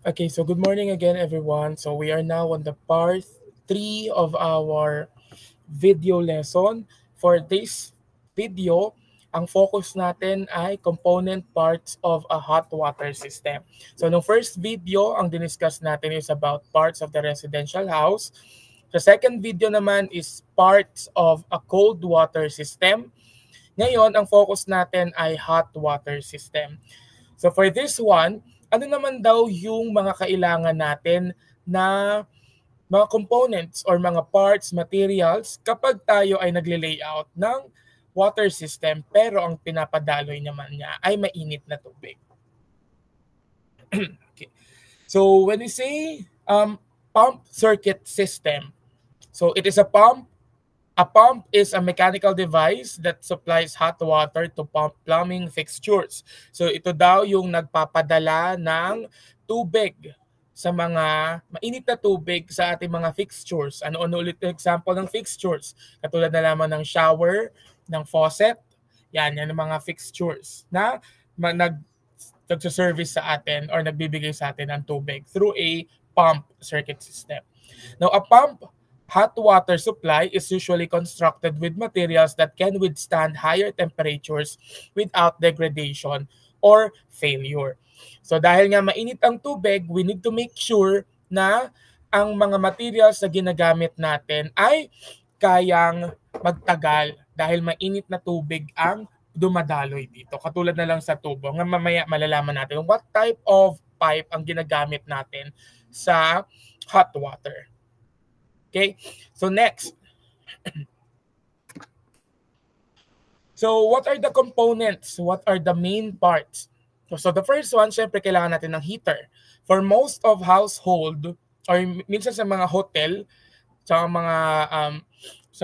Okay, so good morning again, everyone. So we are now on the part 3 of our video lesson. For this video, ang focus natin ay component parts of a hot water system. So no first video, ang diniscuss natin is about parts of the residential house. The second video naman is parts of a cold water system. Ngayon, ang focus natin ay hot water system. So for this one, ano naman daw yung mga kailangan natin na mga components or mga parts, materials kapag tayo ay nagle-layout ng water system pero ang pinapadaloy naman niya ay mainit na tubig. Okay. So when we say pump circuit system, so it is a pump. A pump is a mechanical device that supplies hot water to pump plumbing fixtures. So ito daw yung nagpapadala ng tubig sa mga mainit na tubig sa ating mga fixtures. Ano ulit yung example ng fixtures? Katulad na lamang ng shower, ng faucet. Yan ang mga fixtures na nagsaservice sa atin or nagbibigay sa atin ng tubig through a pump circuit system. Now, a pump hot water supply is usually constructed with materials that can withstand higher temperatures without degradation or failure. So dahil nga mainit ang tubig, we need to make sure na ang mga materials na ginagamit natin ay kayang magtagal dahil mainit na tubig ang dumadaloy dito. Katulad na lang sa tubo. Nga mamaya malalaman natin what type of pipe ang ginagamit natin sa hot water. Okay, so next. So what are the components? What are the main parts? So the first one, syempre kailangan natin ng heater. For most of household or minsan sa mga hotel, sa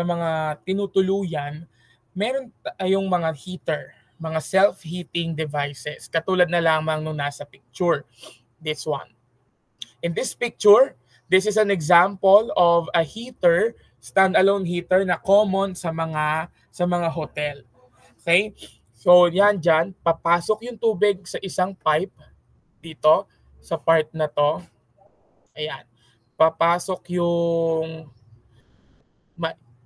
mga tinutuluyan, meron tayong mga heater, mga self-heating devices. Katulad na lamang nung nasa picture, this one. In this picture, this is an example of a heater, standalone heater na common sa mga hotel. Okay? So yan dyan, papasok yung tubig sa isang pipe dito sa part na to. Ayan. Papasok yung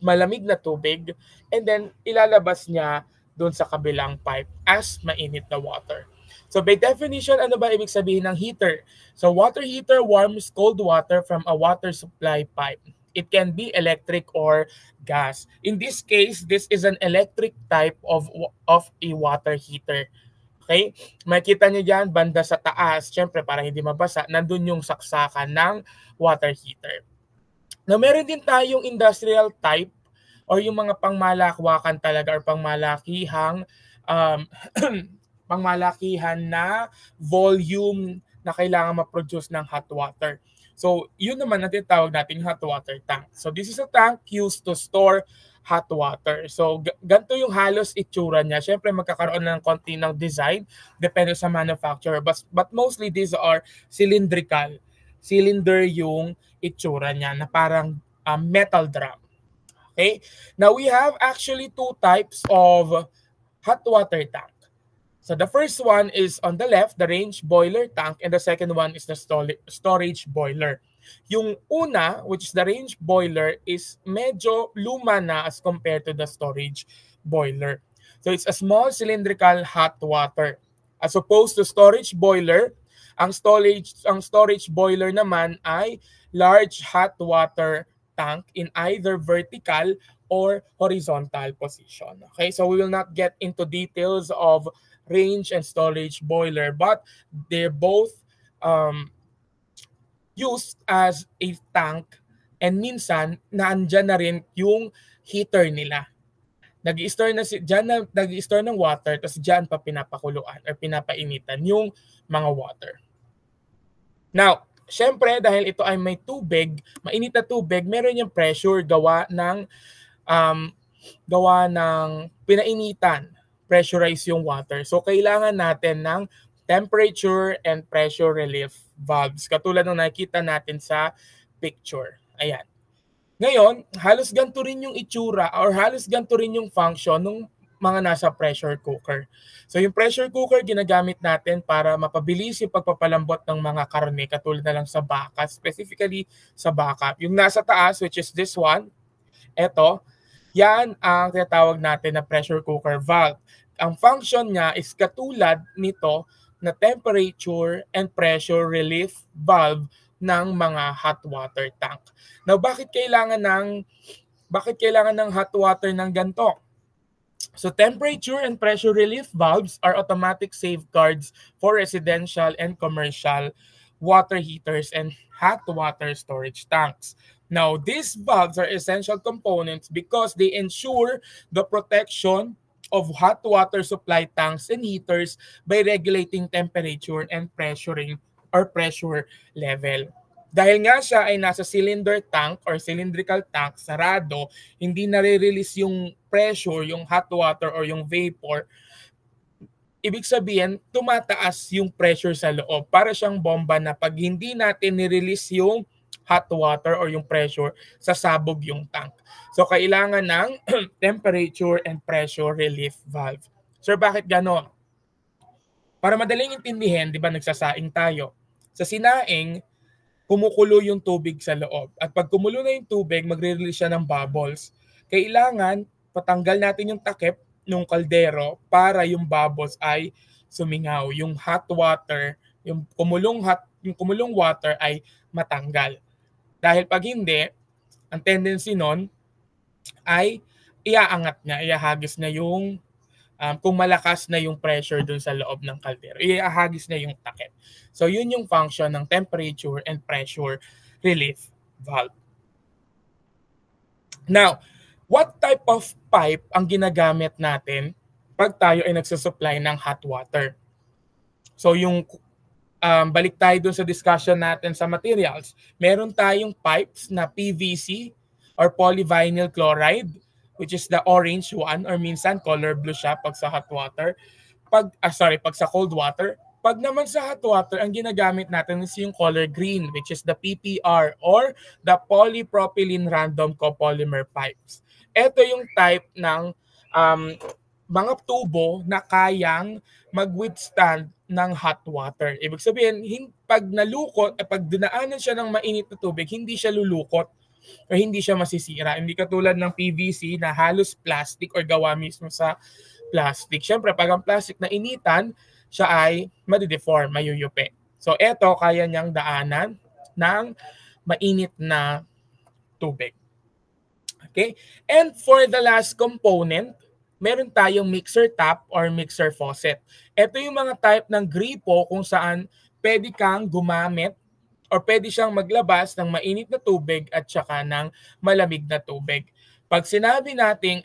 malamig na tubig and then ilalabas niya doon sa kabilang pipe as mainit na water. So by definition, ano ba ibig sabihin ng heater? So water heater warms cold water from a water supply pipe. It can be electric or gas. In this case, this is an electric type of a water heater. Okay? Makita niyo diyan banda sa taas, syempre para hindi mabasa, nandun yung saksakan ng water heater. Now meron din tayong industrial type or yung mga pangmalakwakan talaga or pangmalakihang pangmalakihan na volume na kailangan ma-produce ng hot water. So, yun naman ang tinatawag nating hot water tank. So, this is a tank used to store hot water. So, ganito yung halos itsura niya. Siyempre, magkakaroon ng konti ng design depende sa manufacturer. But mostly, these are cylindrical. Cylinder yung itsura niya na parang metal drum. Okay? Now, we have actually two types of hot water tank. So the first one is on the left, the range boiler tank, and the second one is the storage boiler. Yung una, which is the range boiler, is medyo luma na as compared to the storage boiler. So it's a small cylindrical hot water. As opposed to storage boiler, ang storage boiler naman ay large hot water tank in either vertical or horizontal position. Okay, so we will not get into details of range and storage boiler, but they're both used as a tank and minsan naandyan na rin yung heater nila. Nag-i-store ng water tapos diyan pa pinapakuluan or pinapainitan yung mga water. Now, syempre dahil ito ay may tubig, mainit na tubig, meron yung pressure gawa ng pinainitan, pressurize yung water. So, kailangan natin ng temperature and pressure relief valves. Katulad ng nakikita natin sa picture. Ayan. Ngayon, halos ganito rin yung itsura or halos ganito rin yung function ng mga nasa pressure cooker. So yung pressure cooker ginagamit natin para mapabilis yung pagpapalambot ng mga karne katulad na lang sa baka, specifically sa baka. Yung nasa taas, which is this one, eto, yan ang tinatawag natin na pressure cooker valve. Ang function niya is katulad nito na temperature and pressure relief valve ng mga hot water tank. Now, bakit kailangan ng hot water ng ganito? So temperature and pressure relief valves are automatic safeguards for residential and commercial water heaters and hot water storage tanks. Now, these valves are essential components because they ensure the protection of hot water supply tanks and heaters by regulating temperature and pressuring or pressure level. Dahil nga siya ay nasa cylinder tank or cylindrical tank, sarado, hindi nare-release yung pressure, yung hot water or yung vapor, ibig sabihin, tumataas yung pressure sa loob. Para siyang bomba na pag hindi natin ni-release yung hot water or yung pressure, sasabog yung tank. So, kailangan ng temperature and pressure relief valve. Sir, bakit ganon? Para madaling intindihin, di ba nagsasaing tayo? Sa sinaing, kumukulo yung tubig sa loob. At pag kumulo na yung tubig, magre-release siya ng bubbles. Kailangan patanggal natin yung takip ng kaldero para yung bubbles ay sumingaw. Yung hot water, yung kumulong water ay matanggal. Dahil pag hindi, ang tendency nun ay iaangat niya, iahagis na yung kung malakas na yung pressure dun sa loob ng kaldero, iahagis na yung takip. So yun yung function ng temperature and pressure relief valve. Now, what type of pipe ang ginagamit natin pag tayo ay nagsusupply ng hot water? So yung balik tayo dun sa discussion natin sa materials. Meron tayong pipes na PVC or polyvinyl chloride, which is the orange one, or minsan color blue siya pag sa hot water. Pag sa cold water. Pag naman sa hot water, ang ginagamit natin is yung color green, which is the PPR or the polypropylene random copolymer pipes. Ito yung type ng mga tubo na kayang mag-withstand ng hot water. Ibig sabihin, pag dinaanan siya ng mainit na tubig, hindi siya lulukot o hindi siya masisira. Hindi katulad ng PVC na halos plastic or gawa mismo sa plastic. Siyempre, pag ang plastic na initan, siya ay madideform, mayuyupi. So, eto, kaya niyang daanan ng mainit na tubig. Okay? And for the last component, meron tayong mixer tap or mixer faucet. Ito yung mga type ng gripo kung saan pwede kang gumamit or pwede siyang maglabas ng mainit na tubig at saka ng malamig na tubig. Pag sinabi nating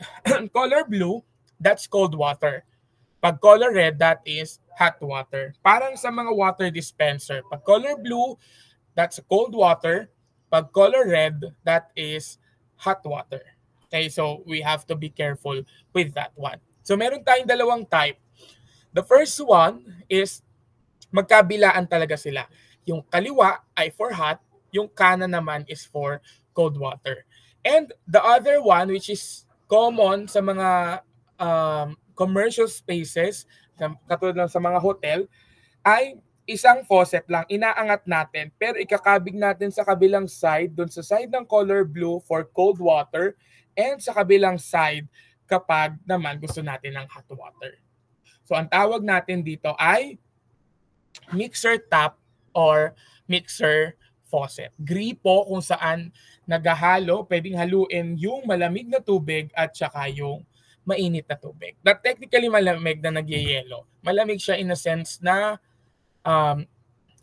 color blue, that's cold water. Pag color red, that is hot water. Parang sa mga water dispenser. Pag color blue, that's cold water. Pag color red, that is hot water. Okay, so we have to be careful with that one. So meron tayong dalawang type. The first one is magkabilaan talaga sila. Yung kaliwa ay for hot, yung kanan naman is for cold water. And the other one, which is common sa mga commercial spaces, katulad lang sa mga hotel, ay isang faucet lang, inaangat natin, pero ikakabig natin sa kabilang side, dun sa side ng color blue for cold water, and sa kabilang side kapag naman gusto natin ng hot water. So ang tawag natin dito ay mixer tap or mixer faucet. Gripo kung saan naghahalo, pwedeng haluin yung malamig na tubig at saka yung mainit na tubig. Not technically malamig na nagyayelo. Malamig siya in a sense na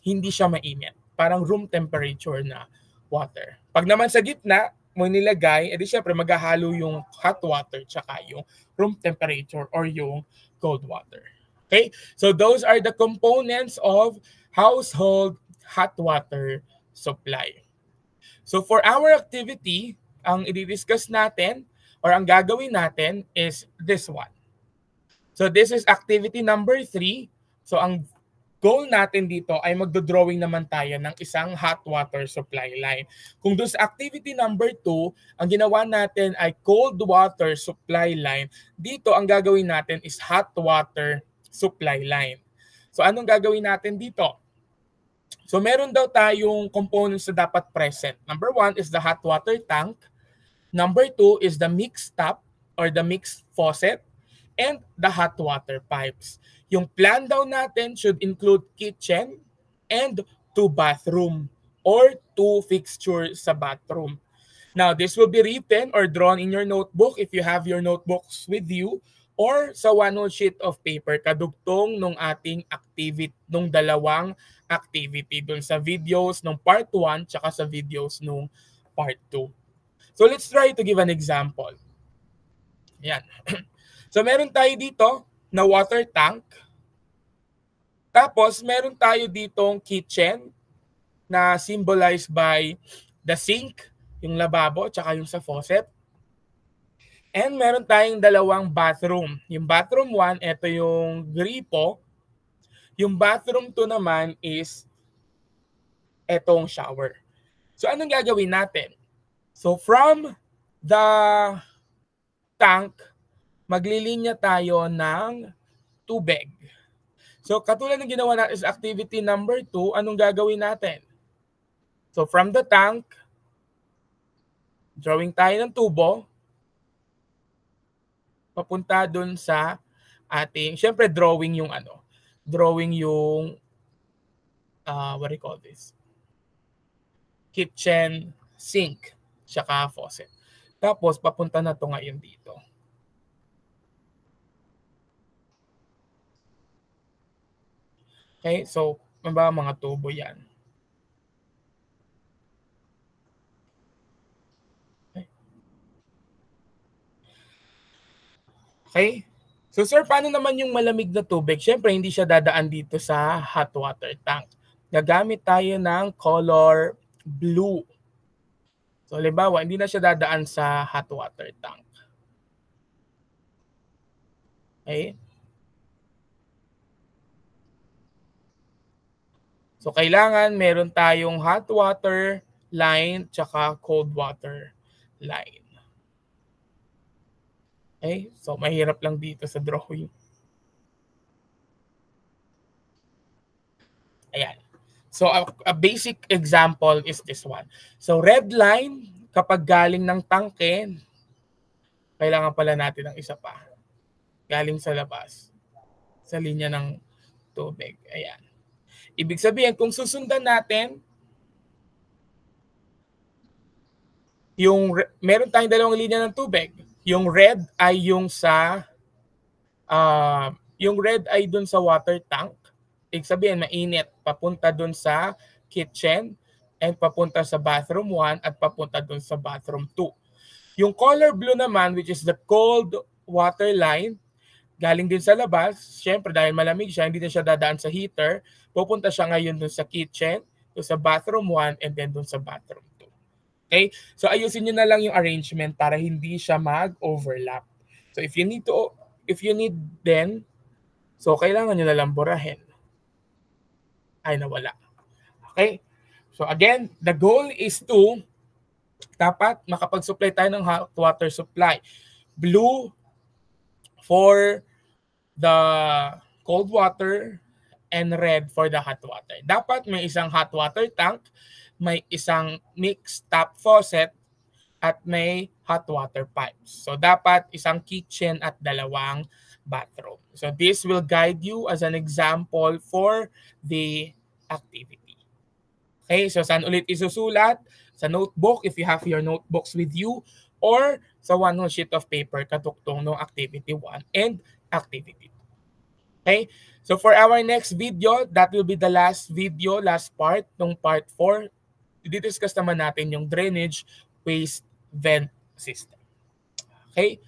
hindi siya mainit. Parang room temperature na water. Pag naman sa gitna mo nilagay, edi syempre maghahalo yung hot water tsaka yung room temperature or yung cold water. Okay? So those are the components of household hot water supply. So for our activity, ang i-discuss natin or ang gagawin natin is this one. So this is activity number 3. So ang goal natin dito ay magdo-drawing naman tayo ng isang hot water supply line. Kung doon sa activity number 2, ang ginawa natin ay cold water supply line, dito ang gagawin natin is hot water supply line. So anong gagawin natin dito? So meron daw tayong components na dapat present. Number 1 is the hot water tank. Number 2 is the mixed tap or the mixed faucet and the hot water pipes. Yung plan daw natin should include kitchen and 2 bathroom or 2 fixtures sa bathroom. Now, this will be written or drawn in your notebook if you have your notebooks with you or sa one whole sheet of paper kadugtong nung ating activity, nung dalawang activity dun sa videos nung part 1 tsaka sa videos nung part 2. So let's try to give an example. Yan. So meron tayo dito na water tank. Tapos meron tayo ditong kitchen na symbolized by the sink, yung lababo, tsaka yung sa faucet. And meron tayong dalawang bathroom. Yung bathroom 1, ito yung gripo. Yung bathroom 2 naman is etong shower. So anong gagawin natin? So from the tank, maglilinya tayo ng tubig. So katulad ng ginawa natin sa activity number 2, anong gagawin natin? So from the tank, drawing tayo ng tubo, papunta dun sa ating, syempre drawing yung ano, drawing yung, what do you call this? Kitchen, sink, tsaka faucet. Tapos papunta na to ngayon dito. Okay, so mga tubo yan. Okay? So sir, paano naman yung malamig na tubig? Siyempre, hindi siya dadaan dito sa hot water tank. Gagamit tayo ng color blue. So halimbawa, hindi na siya dadaan sa hot water tank. Okay? So kailangan meron tayong hot water line tsaka cold water line. Okay? So mahirap lang dito sa drawing. Ayan. So a basic example is this one. So red line, kapag galing ng tangke, kailangan pala natin ng isa pa. Galing sa labas. Sa linya ng tubig. Ayan. Ibig sabihin, kung susundan natin, meron tayong dalawang linya ng tubig. Yung red ay yung sa, yung red ay dun sa water tank. Ibig sabihin, mainit. Papunta dun sa kitchen and papunta sa bathroom 1 at papunta dun sa bathroom 2. Yung color blue naman, which is the cold water line, galing din sa labas. Siyempre, dahil malamig siya, hindi na siya dadaan sa heater. Pupunta siya ngayon dun sa kitchen, dun sa bathroom 1, and then dun sa bathroom 2. Okay? So, ayusin nyo na lang yung arrangement para hindi siya mag-overlap. So, if you need then, so kailangan nyo na lang burahin. Ay, nawala. Okay? So, again, the goal is to dapat makapag-supply tayo ng hot water supply. Blue for the cold water and red for the hot water. Dapat may isang hot water tank, may isang mixed tap faucet, at may hot water pipes. So dapat isang kitchen at dalawang bathroom. So this will guide you as an example for the activity. Okay, so saan ulit isusulat? Sa notebook if you have your notebooks with you, or sa one whole sheet of paper katuktong no activity 1 and activity 2. Okay, so for our next video, that will be the last video, last part ng part 4. Didiscuss naman natin yung drainage waste vent system. Okay,